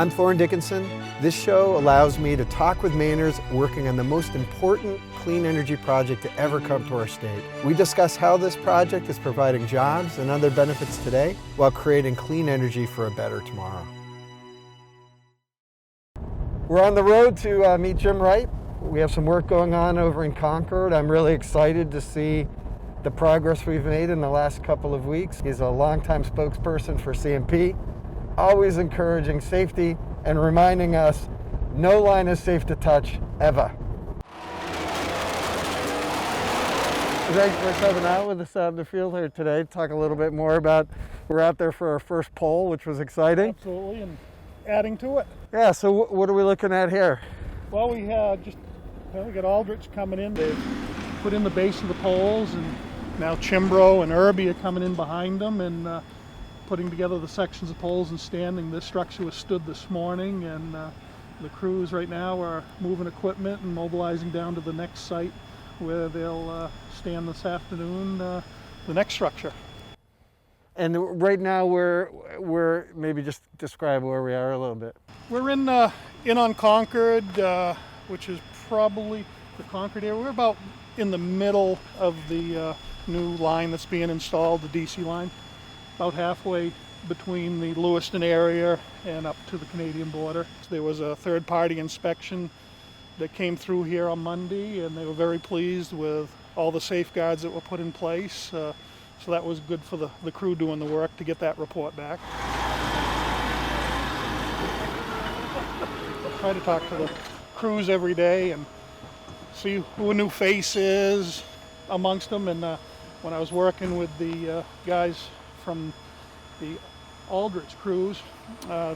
I'm Thorn Dickinson. This show allows me to talk with Mainers working on the most important clean energy project to ever come to our state. We discuss how this project is providing jobs and other benefits today while creating clean energy for a better tomorrow. We're on the road to meet Jim Wright. We have some work going on over in Concord. I'm really excited to see the progress we've made in the last couple of weeks. He's a longtime spokesperson for CMP, always encouraging safety and reminding us no line is safe to touch, ever. Thanks for coming out with us out in the field here today. Talk a little bit more about, we're out there for our first poll, which was exciting. Absolutely, and adding to it. Yeah, so what are we looking at here? Well, we got Aldrich coming in. They've put in the base of the poles, and now Chimbro and Irby are coming in behind them and putting together the sections of poles and standing. This structure was stood this morning, and the crews right now are moving equipment and mobilizing down to the next site where they'll stand this afternoon, the next structure. And right now we're maybe just describe where we are a little bit. We're in on Concord, which is probably the Concord area. We're about in the middle of the new line that's being installed, the DC line, about halfway between the Lewiston area and up to the Canadian border. There was a third-party inspection that came through here on Monday, and they were very pleased with all the safeguards that were put in place. So that was good for the crew doing the work to get that report back. I try to talk to the crews every day and see who a new face is amongst them. And when I was working with the guys from the Aldrich crews,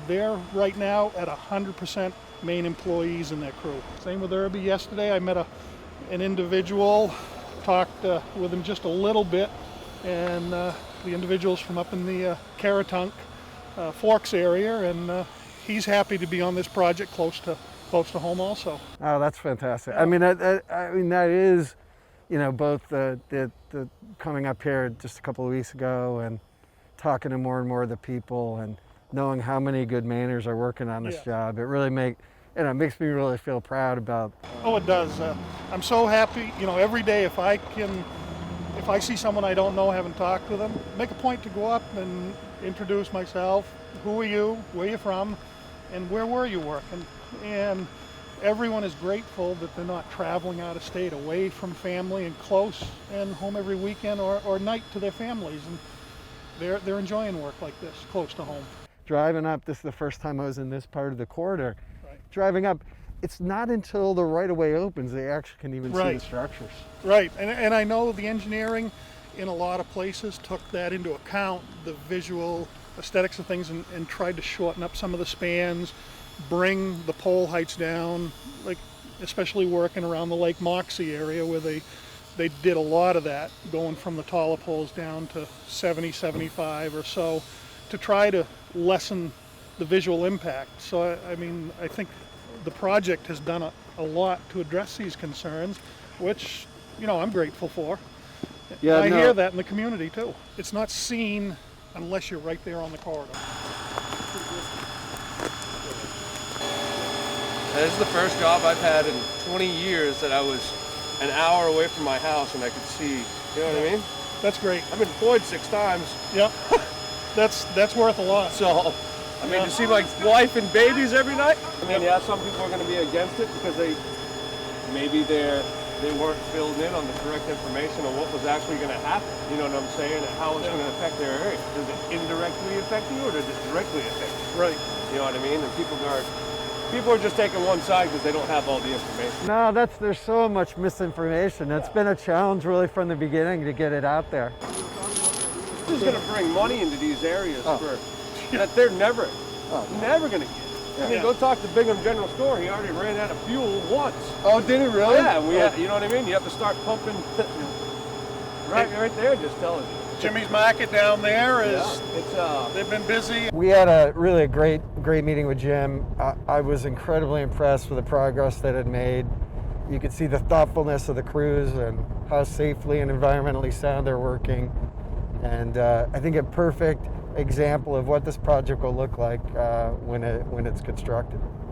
they're right now at 100% Maine employees in their crew. Same with Irby. Yesterday I met an individual, talked with him just a little bit, and the individual's from up in the Caratunk Forks area, and he's happy to be on this project close to home also. Oh, that's fantastic. I mean, that is, you know, both the coming up here just a couple of weeks ago and talking to more and more of the people and knowing how many good Mainers are working on this job. It really makes me really feel proud about. Oh, it does. I'm so happy. You know, every day if I see someone I don't know, haven't talked to them, make a point to go up and introduce myself. Who are you? Where are you from? And where were you working? And everyone is grateful that they're not traveling out of state, away from family and close and home every weekend or night to their families. And they're enjoying work like this, close to home. Driving up, this is the first time I was in this part of the corridor. Right. Driving up, it's not until the right-of-way opens they actually can even see the structures. Right, and I know the engineering in a lot of places took that into account, the visual aesthetics of things, and tried to shorten up some of the spans, bring the pole heights down, like especially working around the Lake Moxie area where they did a lot of that, going from the taller poles down to 70, 75 or so, to try to lessen the visual impact. So I mean, I think the project has done a lot to address these concerns, which, you know, I'm grateful for. Yeah, I hear that in the community too. It's not seen unless you're right there on the corridor. This is the first job I've had in 20 years that I was an hour away from my house and I could see. You know what I mean? That's great. I've been deployed 6 times. Yep. That's worth a lot. So, I mean, to see my wife and babies every night. I mean, yeah, some people are going to be against it because they weren't filled in on the correct information on what was actually going to happen. You know what I'm saying? And how it's going to affect their area. Does it indirectly affect you or does it directly affect you? Right. You know what I mean? And people are just taking one side because they don't have all the information. No, there's so much misinformation. It's been a challenge really from the beginning to get it out there. Who's going to bring money into these areas that they're never going to get? I mean, go talk to Bingham General Store. He already ran out of fuel once. Oh, did he really? Yeah, you know what I mean? You have to start pumping. right there, just telling you. Jimmy's Market down there is, they've been busy. We had a really great meeting with Jim. I was incredibly impressed with the progress that it made. You could see the thoughtfulness of the crews and how safely and environmentally sound they're working. And I think it example of what this project will look like when it's constructed.